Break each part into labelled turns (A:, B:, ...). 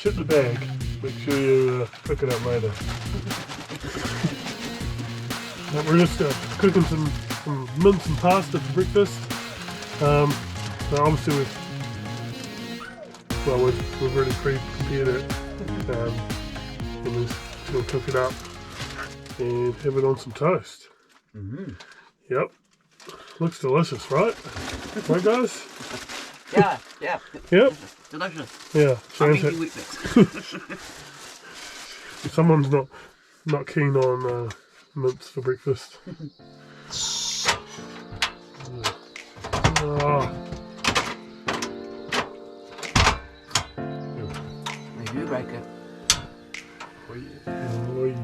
A: shit in the bag. Make sure you cook it up later. We're just cooking some mince and pasta for breakfast. So obviously we've already pre-prepared it. And we're just going to cook it up and have it on some toast.
B: Mm-hmm.
A: Yep. Looks delicious, right? Right, guys?
B: Yeah.
A: Yep.
B: Delicious.
A: Yeah.
B: I'm
A: Change
B: eating
A: it.
B: Weet-Bix.
A: Someone's not keen on mince for breakfast. Oh.
B: They do like it.
A: Oi. Oi.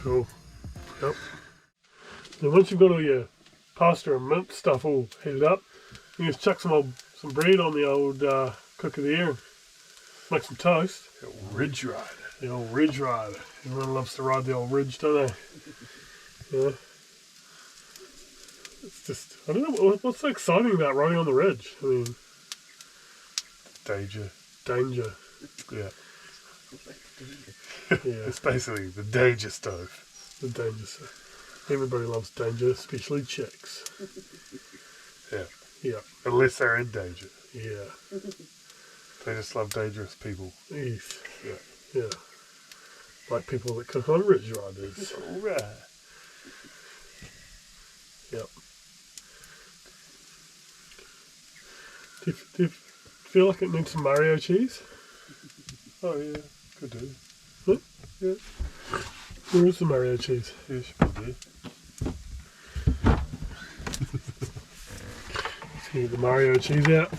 A: Cool. Yep. Now once you've got all your pasta and mince stuff all heated up, you just chuck some bread on the old cooker there, make some toast. The old ridge rider. The old ridge rider. Everyone loves to ride the old ridge, don't they? Yeah. It's just, I don't know, what's so exciting about riding on the ridge? I mean, danger. Yeah. Yeah. It's basically the danger stove. The danger stove. Everybody loves danger, especially chicks. Yeah. Yeah. Unless they're in danger. Yeah. They just love dangerous people. Yes. Yeah. Yeah. Like people that cook on ridge riders. Alright. Yep. Do you feel like it needs some Mario cheese? Oh yeah, could do. Huh? Yeah. Where is the Mario cheese? Yeah, should be there. Let's get the Mario cheese out.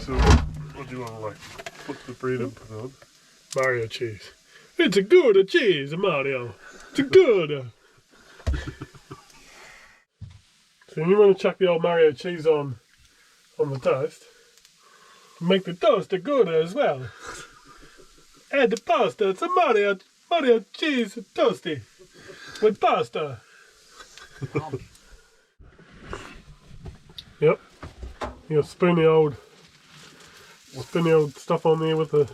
A: So, what do you want to like? Put the bread and put it on? Mario cheese. It's a good cheese, Mario. It's a good. So you want to chuck the old Mario cheese on the toast. Make the toast good as well. Add the pasta. It's a Mario cheese toasty with pasta. Yep. You spoon the old stuff on there with the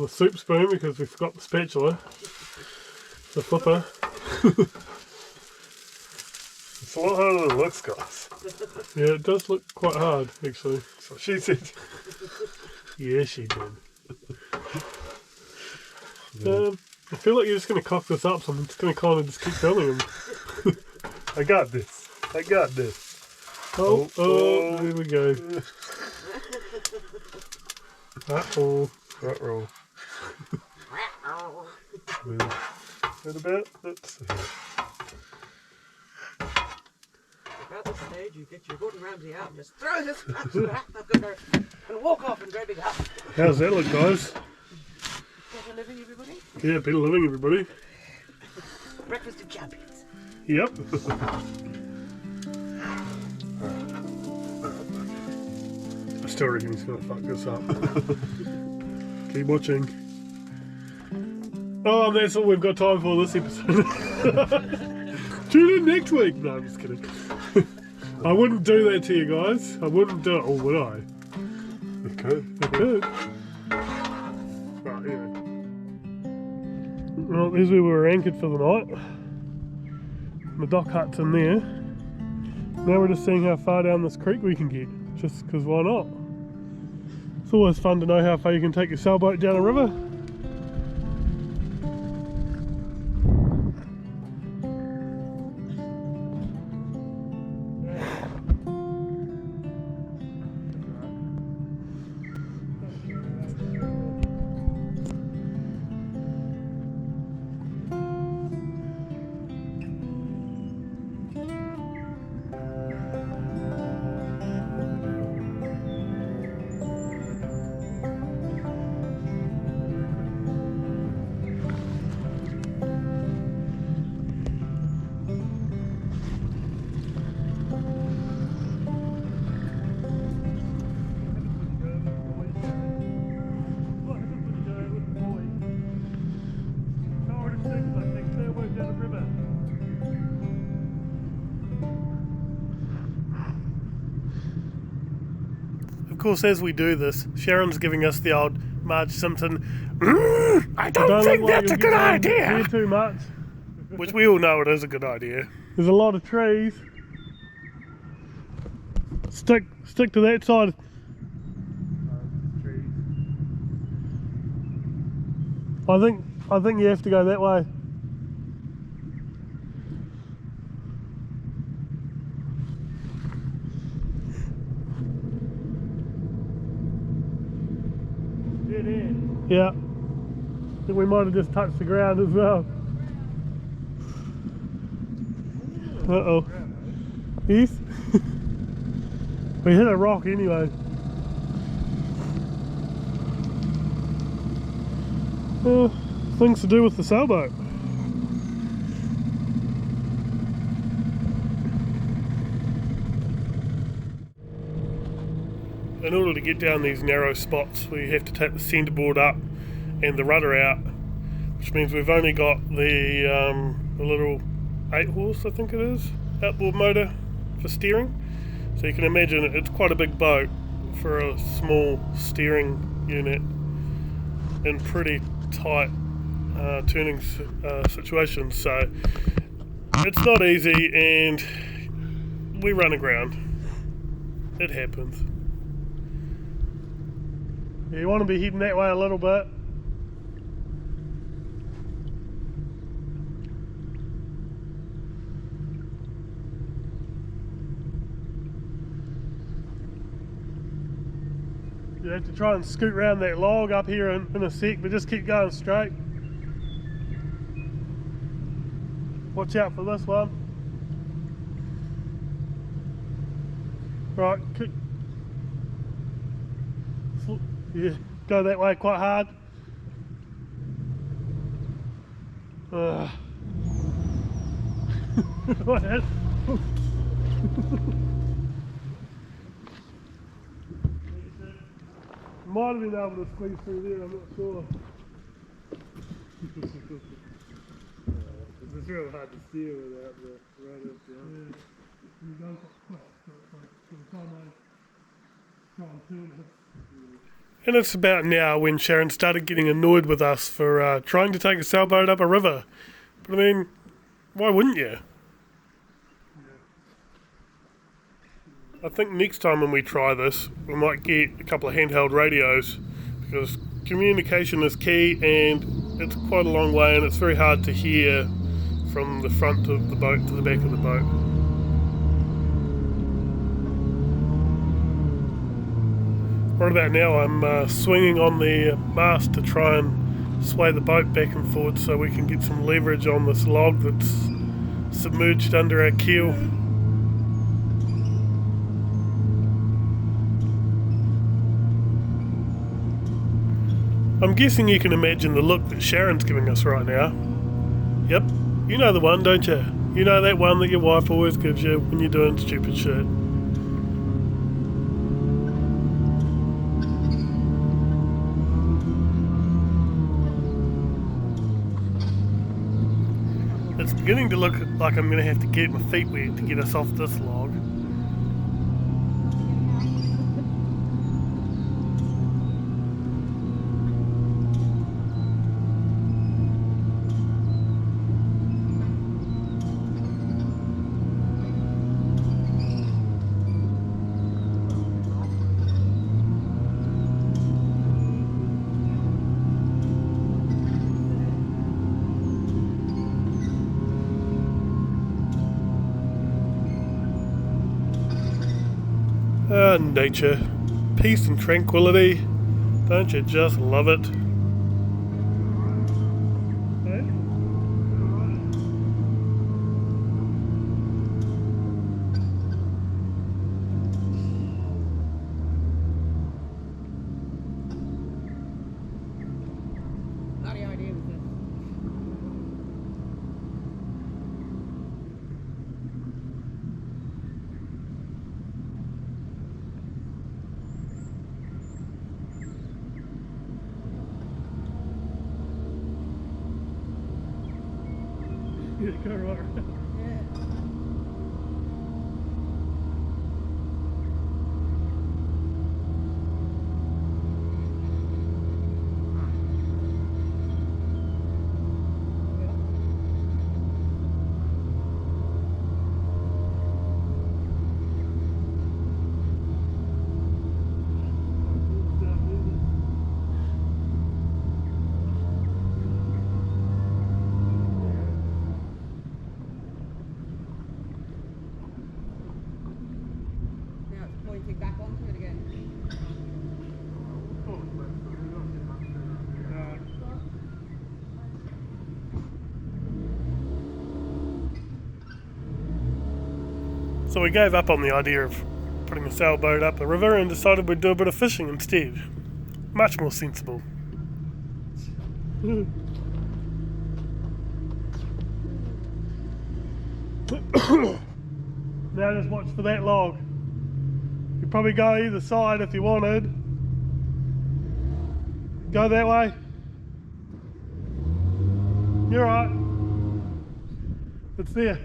A: soup spoon because we forgot the spatula. The flipper. It's a lot harder than it looks, guys. Yeah, it does look quite hard, actually. So she said. Yeah, she did. I feel like you're just going to cock this up, so I'm just going to kind of just keep filming them. I got this. Oh, there we go. Uh-oh. Uh-oh. What about? Let's see.
B: About this stage, you get your Gordon Ramsay out and just throw this cooker and walk off and grab it up.
A: How's that look, guys?
B: Better living, everybody.
A: Yeah, better living, everybody.
B: Breakfast of champions.
A: Yep. I still reckon he's going to fuck this up. Keep watching. Oh, and that's all we've got time for this episode. Tune in next week. No, I'm just kidding. I wouldn't do that to you guys. I wouldn't do it. Or would I? You could. I could. Right, anyway. Well, there's where we were anchored for the night. The dock hut's in there. Now we're just seeing how far down this creek we can get. Just because why not? It's always fun to know how far you can take your sailboat down a river. course, as we do this, Sharon's giving us the old Marge Simpson, I don't think that's a good idea. Here too much. Which we all know it is a good idea. There's a lot of trees. Stick to that side. I think you have to go that way. Yeah. I think we might have just touched the ground as well. Uh-oh. Yes? We hit a rock anyway. Things to do with the sailboat. In order to get down these narrow spots, we have to take the centreboard up and the rudder out, which means we've only got the little 8-horse, I think it is, outboard motor for steering. So you can imagine it's quite a big boat for a small steering unit in pretty tight turning situations. So it's not easy, and we run aground. It happens. Yeah, you want to be heading that way a little bit. You have to try and scoot around that log up here in a sec, but just keep going straight. Watch out for this one. Right, yeah, go that way quite hard. Might have been able to squeeze through there, I'm not sure. It's real hard to steer without the rudder. Yeah. You go quite quick, try and turn it. And it's about now when Sharon started getting annoyed with us for trying to take a sailboat up a river. But I mean, why wouldn't you? I think next time when we try this, we might get a couple of handheld radios, because communication is key, and it's quite a long way and it's very hard to hear from the front of the boat to the back of the boat. Right about now I'm swinging on the mast to try and sway the boat back and forward so we can get some leverage on this log that's submerged under our keel. I'm guessing you can imagine the look that Sharon's giving us right now. Yep, you know the one, don't you? You know that one that your wife always gives you when you're doing stupid shit. It's beginning to look like I'm going to have to get my feet wet to get us off this log. Nature, peace and tranquility, don't you just love it?
B: Bloody idea with this.
A: Yeah, go right.
B: Yeah.
A: So we gave up on the idea of putting a sailboat up the river and decided we'd do a bit of fishing instead. Much more sensible. Now just watch for that log. You could probably go either side if you wanted. Go that way. You're right. It's there.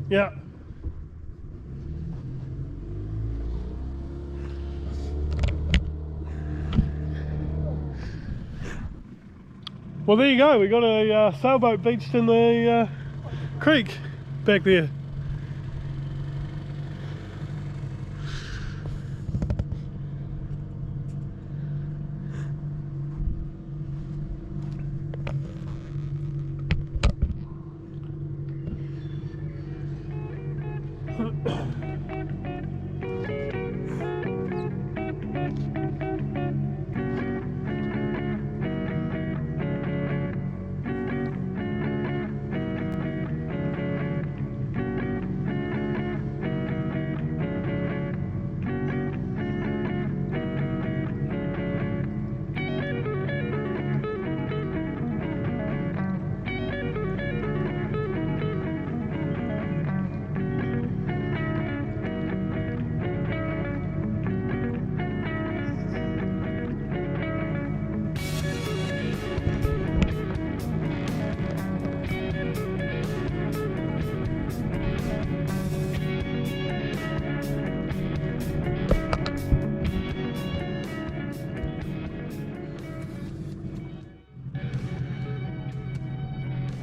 A: Yeah. Well, there you go. We got a sailboat beached in the creek back there.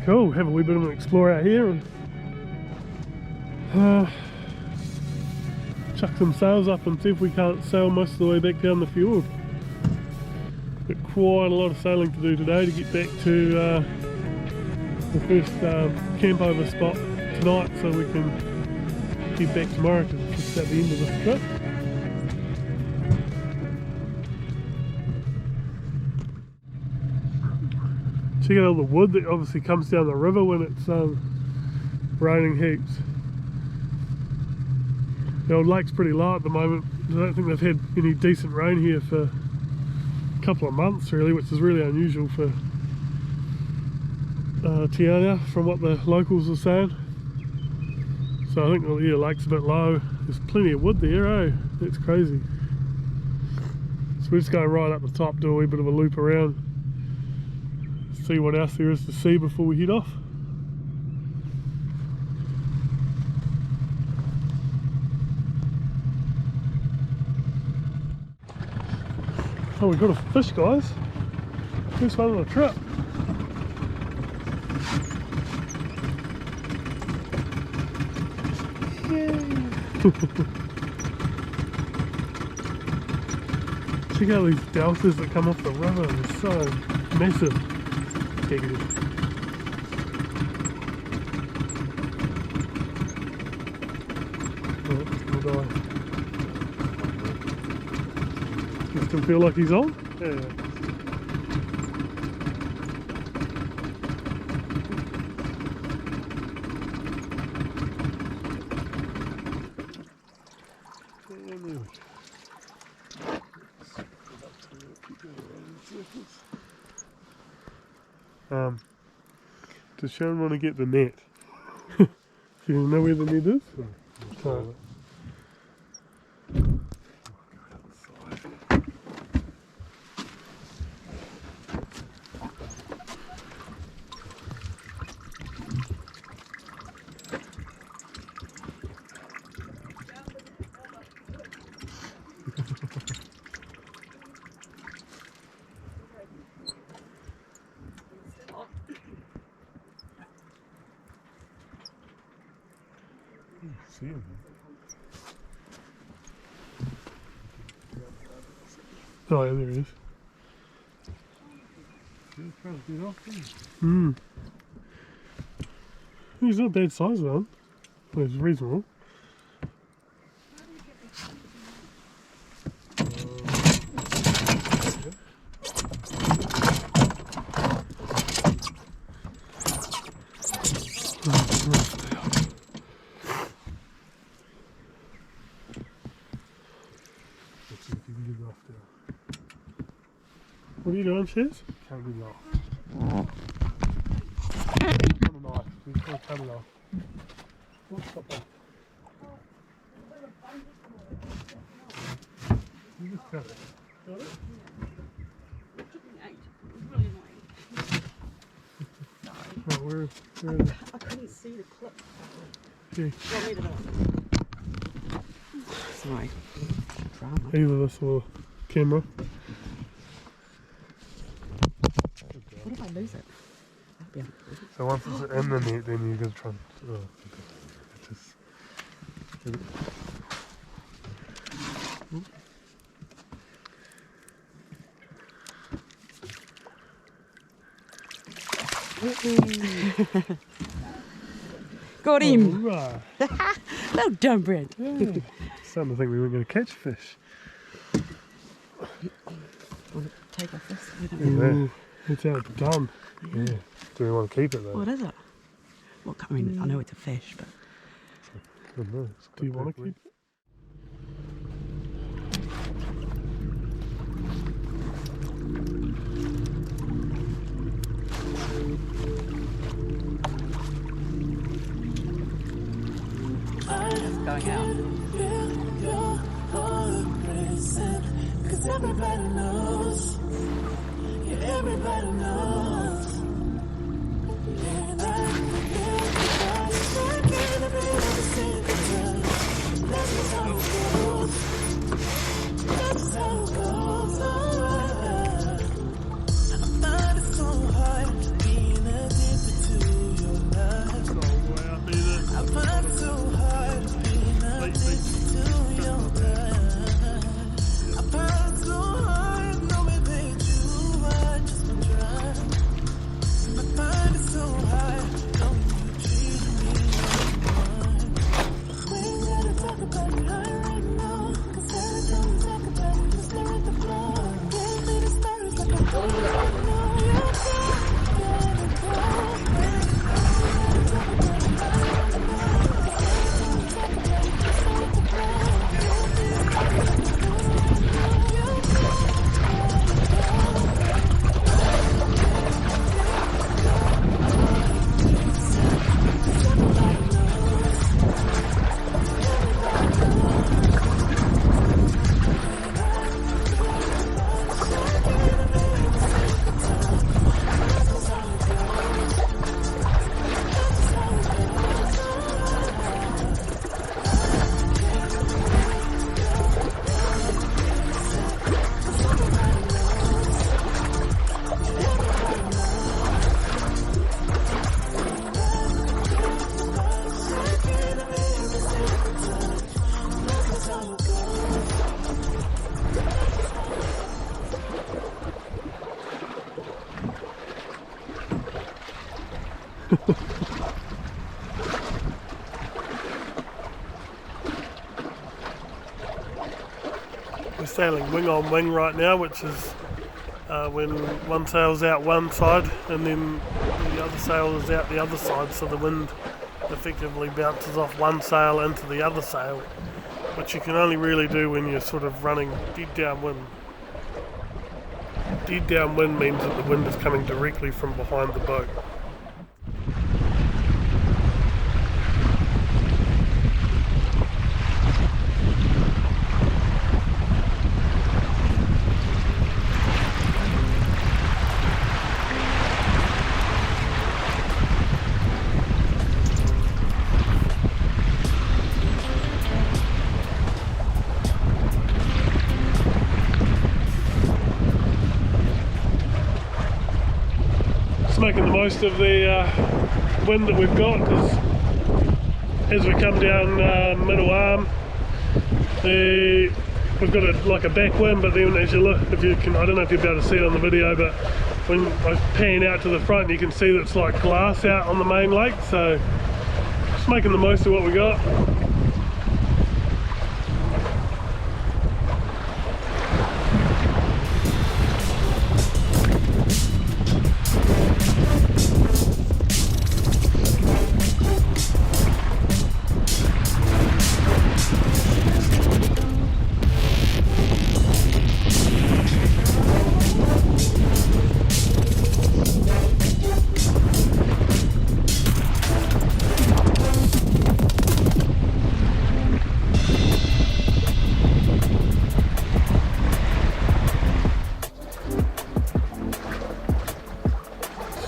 A: Cool, have a wee bit of an explore out here and chuck some sails up and see if we can't sail most of the way back down the fjord. Got quite a lot of sailing to do today to get back to the first camp over spot tonight, so we can head back tomorrow because it's just at the end of this trip. Check out all the wood that obviously comes down the river when it's raining heaps. The old lake's pretty low at the moment. I don't think they've had any decent rain here for a couple of months really, which is really unusual for TeAnau from what the locals are saying. So I think the lake's a bit low. There's plenty of wood there, eh? That's crazy. So we're just going right up the top, do a wee bit of a loop around, see what else there is to see before we head off. Oh, we got a fish, guys. First one on the trip. Yay! Check out these deltas that come off the river. They're so massive. You still feel like he's on? Yeah. Does Sharon want to get the net? Do you know where the net is? Oh. See him. Oh, yeah, there he is. He's trying to get off, isn't he? He's not a bad size though. Well, he's reasonable. off now. What are you doing, Shiz? Cutting it off. Cut a knife. We've got to cut it off. What's that one? You just cut it. Got it?
B: It took me 8. It was really annoying.
A: Right, where is it?
B: I couldn't see the clip.
A: Okay.
B: Well, neither did I. Sorry. Drama.
A: Either this or camera.
B: What if I lose it? That'd be unfortunate.
A: So once it's in the net, then you're going to try and... Oh, okay. It just...
B: Got him!
A: Right.
B: Well done, Brad.
A: Yeah. Starting to think we weren't going to catch fish.
B: Want to take off this?
A: Yeah. It's out done. Yeah. Do we want to keep it though?
B: What is it? Well, I mean, I know it's a fish, but...
A: I don't know. Do you want to keep it?
B: It's going out.
C: Cause everybody knows, yeah, everybody knows. And I can't be the same time. That's just how it goes. That's just how it goes. I find it so hard being addicted to your love. I find it so hard being addicted to your love. I find it so hard knowing that you are just a drug. I find it so hard knowing you treat me like one. We ain't gotta talk about it right now, 'cause every time we talk about it, just stare at the floor. Give me the stories like I don't know. You gotta
A: We're sailing wing on wing right now, which is when one sail's out one side and then the other sail is out the other side, so the wind effectively bounces off one sail into the other sail, which you can only really do when you're sort of running dead downwind. Dead downwind means that the wind is coming directly from behind the boat. Making the most of the wind that we've got, because as we come down middle arm, we've got like a back wind, but then as you look, if you can, I don't know if you'll be able to see it on the video, but when I pan out to the front you can see that it's like glass out on the main lake, so just making the most of what we got.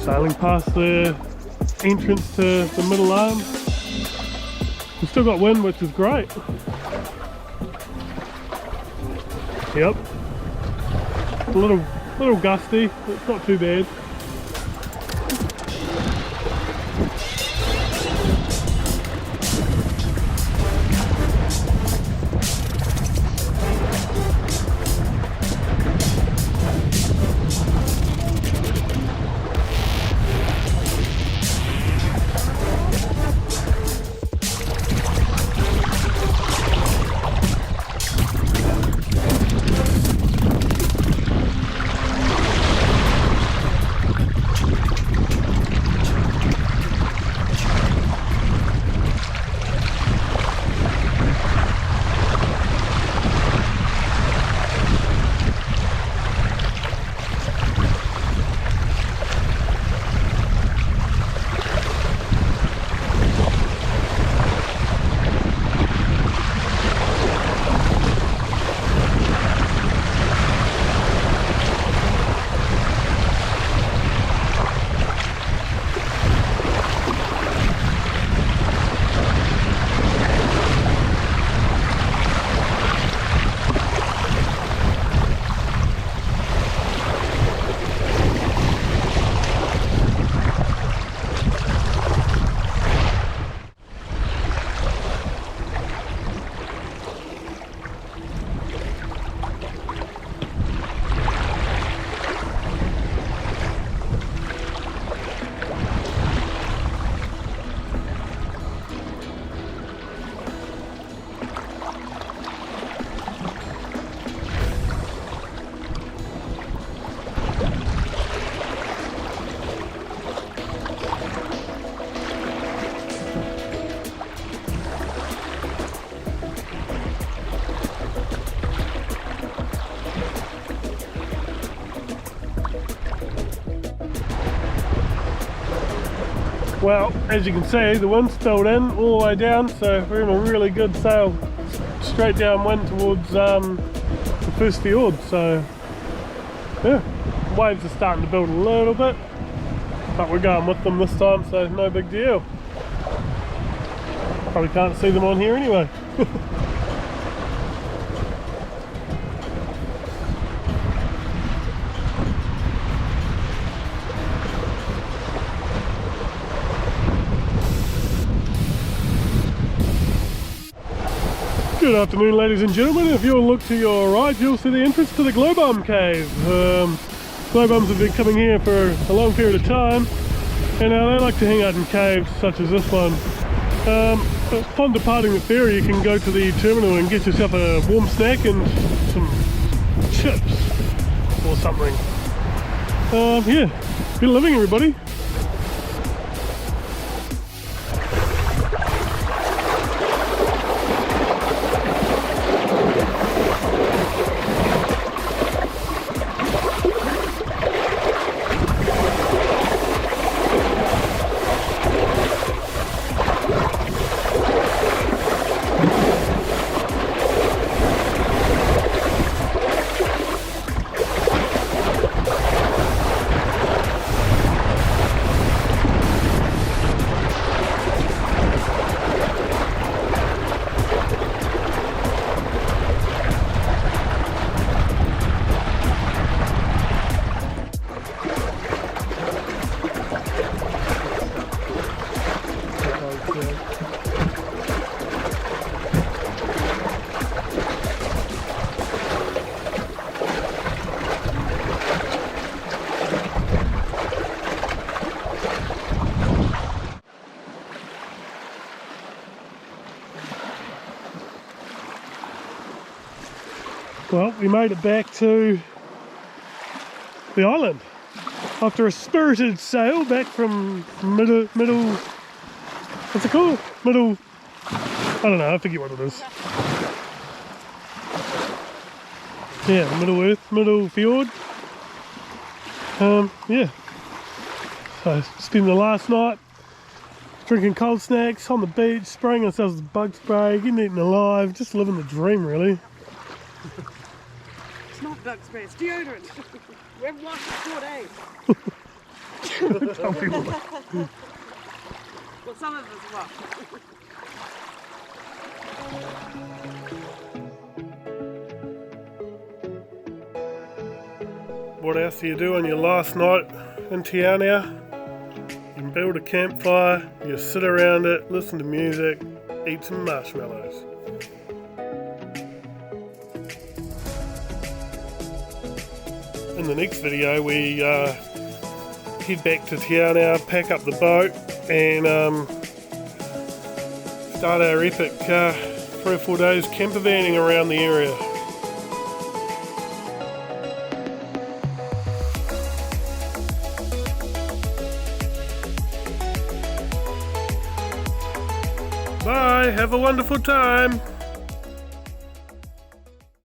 A: Sailing past the entrance to the middle arm. We've still got wind, which is great. Yep. A little gusty, but it's not too bad. Well, as you can see, the wind's spilled in all the way down, so we're in a really good sail straight downwind towards the first fjord. So yeah, waves are starting to build a little bit, but we're going with them this time, so no big deal. Probably can't see them on here anyway. Good afternoon, ladies and gentlemen. If you'll look to your right, you'll see the entrance to the glowworm cave. Glowworms have been coming here for a long period of time, and they like to hang out in caves such as this one. Upon departing the ferry, you can go to the terminal and get yourself a warm snack and some chips or something. Yeah, good living, everybody. Well, we made it back to the island after a spirited sail back from middle, what's it called? I don't know, I forget what it is. Yeah, Middle Fiord. Yeah. So spend the last night drinking cold snacks on the beach, spraying ourselves with bug spray, getting eaten alive, just living the dream really.
B: It's not bug spray, it's deodorant. We haven't washed it for 4 days.
A: Tell people that.
B: Well, some of us what?
A: What else do you do on your last night in TeAnau? You can build a campfire, you sit around it, listen to music, eat some marshmallows. In the next video we head back to TeAnau, pack up the boat and start our epic 3 or 4 days camper vanning around the area. Bye, have a wonderful time.